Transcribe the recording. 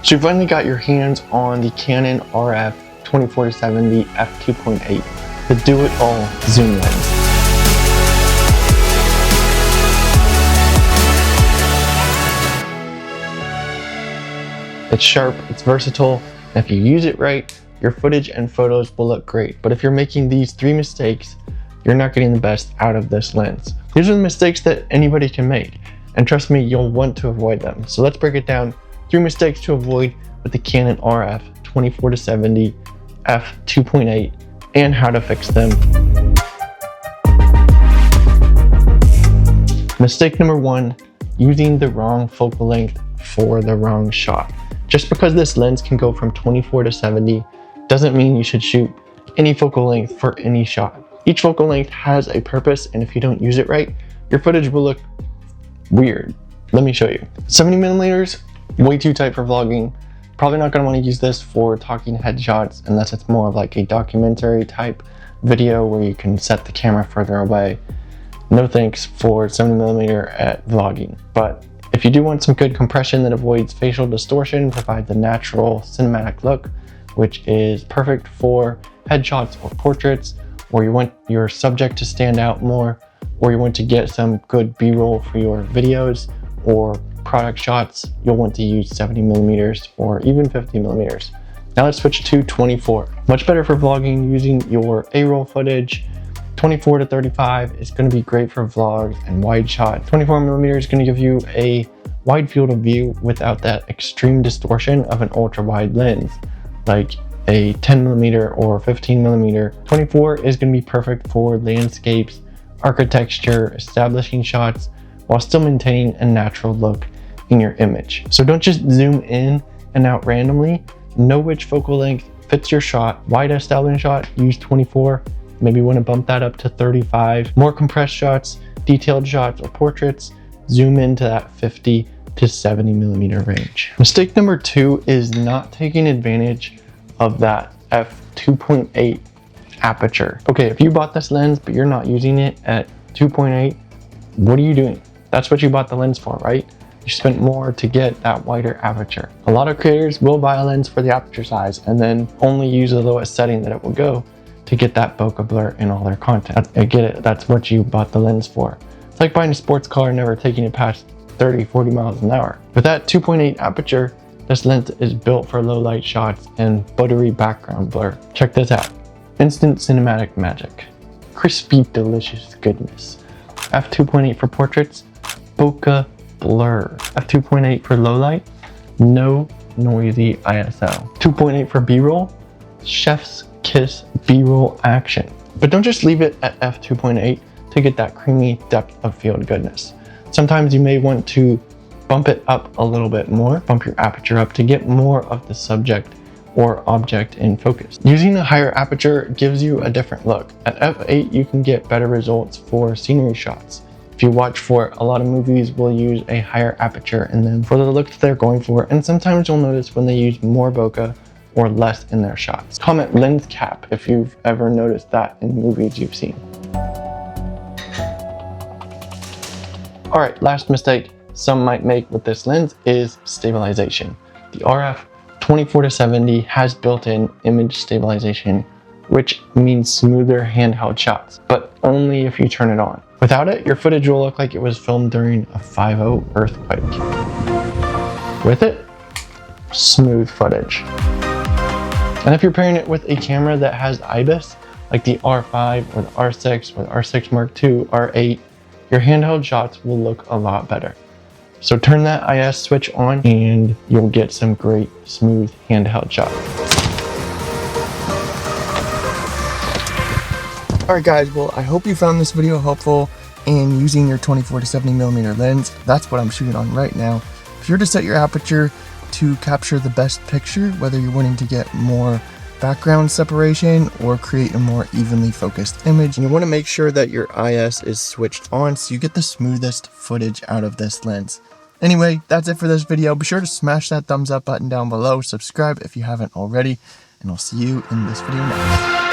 So you finally got your hands on the Canon RF 24-70 f2.8, the do-it-all zoom lens. It's sharp, it's versatile, and if you use it right, your footage and photos will look great. But if you're making these 3 mistakes, you're not getting the best out of this lens. These are the mistakes that anybody can make, and trust me, you'll want to avoid them. So let's break it down. 3 mistakes to avoid with the Canon RF 24-70 f2.8 and how to fix them. Mistake number 1, using the wrong focal length for the wrong shot. Just because this lens can go from 24-70 doesn't mean you should shoot any focal length for any shot. Each focal length has a purpose, and if you don't use it right, your footage will look weird. Let me show you. 70mm, way too tight for vlogging. Probably not going to want to use this for talking headshots unless it's more of like a documentary type video where you can set the camera further away. No thanks for 70mm at vlogging. But if you do want some good compression that avoids facial distortion, provides a natural cinematic look, which is perfect for headshots or portraits, or you want your subject to stand out more, or you want to get some good B-roll for your videos or product shots, you'll want to use 70mm or even 50mm. Now let's switch to 24. Much better for vlogging using your A-roll footage. 24-35 is going to be great for vlogs and wide shot. 24mm is going to give you a wide field of view without that extreme distortion of an ultra wide lens, like a 10mm or 15mm. 24 is going to be perfect for landscapes, architecture, establishing shots, while still maintaining a natural look in your image. So don't just zoom in and out randomly. Know which focal length fits your shot. Wide establishing shot, use 24. Maybe want to bump that up to 35. More compressed shots, detailed shots, or portraits, zoom into that 50 to 70mm range. Mistake number 2 is not taking advantage of that f2.8 aperture. Okay, if you bought this lens but you're not using it at 2.8, what are you doing? That's what you bought the lens for, right? You spent more to get that wider aperture. A lot of creators will buy a lens for the aperture size and then only use the lowest setting that it will go to get that bokeh blur in all their content. I get it, that's what you bought the lens for. It's like buying a sports car and never taking it past 30-40 miles an hour. With that 2.8 aperture, this lens is built for low light shots and buttery background blur. Check this out. Instant cinematic magic. Crispy, delicious goodness. f2.8 for portraits, bokeh blur. f2.8 for low light, no noisy ISO. 2.8 for B-roll, chef's kiss B-roll action. But don't just leave it at f2.8 to get that creamy depth of field goodness. Sometimes you may want to bump it up a little bit more, bump your aperture up to get more of the subject or object in focus. Using a higher aperture gives you a different look. At f8, you can get better results for scenery shots. If you watch for a lot of movies, will use a higher aperture in them for the look that they're going for, and sometimes you'll notice when they use more bokeh or less in their shots. Comment lens cap if you've ever noticed that in movies you've seen. All right, last mistake some might make with this lens is stabilization. The RF 24-70 has built-in image stabilization, which means smoother handheld shots, but only if you turn it on. Without it, your footage will look like it was filmed during a 5.0 earthquake. With it, smooth footage. And if you're pairing it with a camera that has IBIS, like the R5 or the R6 or the R6 Mark II, R8, your handheld shots will look a lot better. So turn that IS switch on and you'll get some great smooth handheld shots. Alright guys, well I hope you found this video helpful in using your 24-70mm lens. That's what I'm shooting on right now. If you're to set your aperture to capture the best picture, whether you're wanting to get more background separation or create a more evenly focused image, and you want to make sure that your IS is switched on so you get the smoothest footage out of this lens. Anyway, that's it for this video. Be sure to smash that thumbs up button down below, subscribe if you haven't already, and I'll see you in this video next.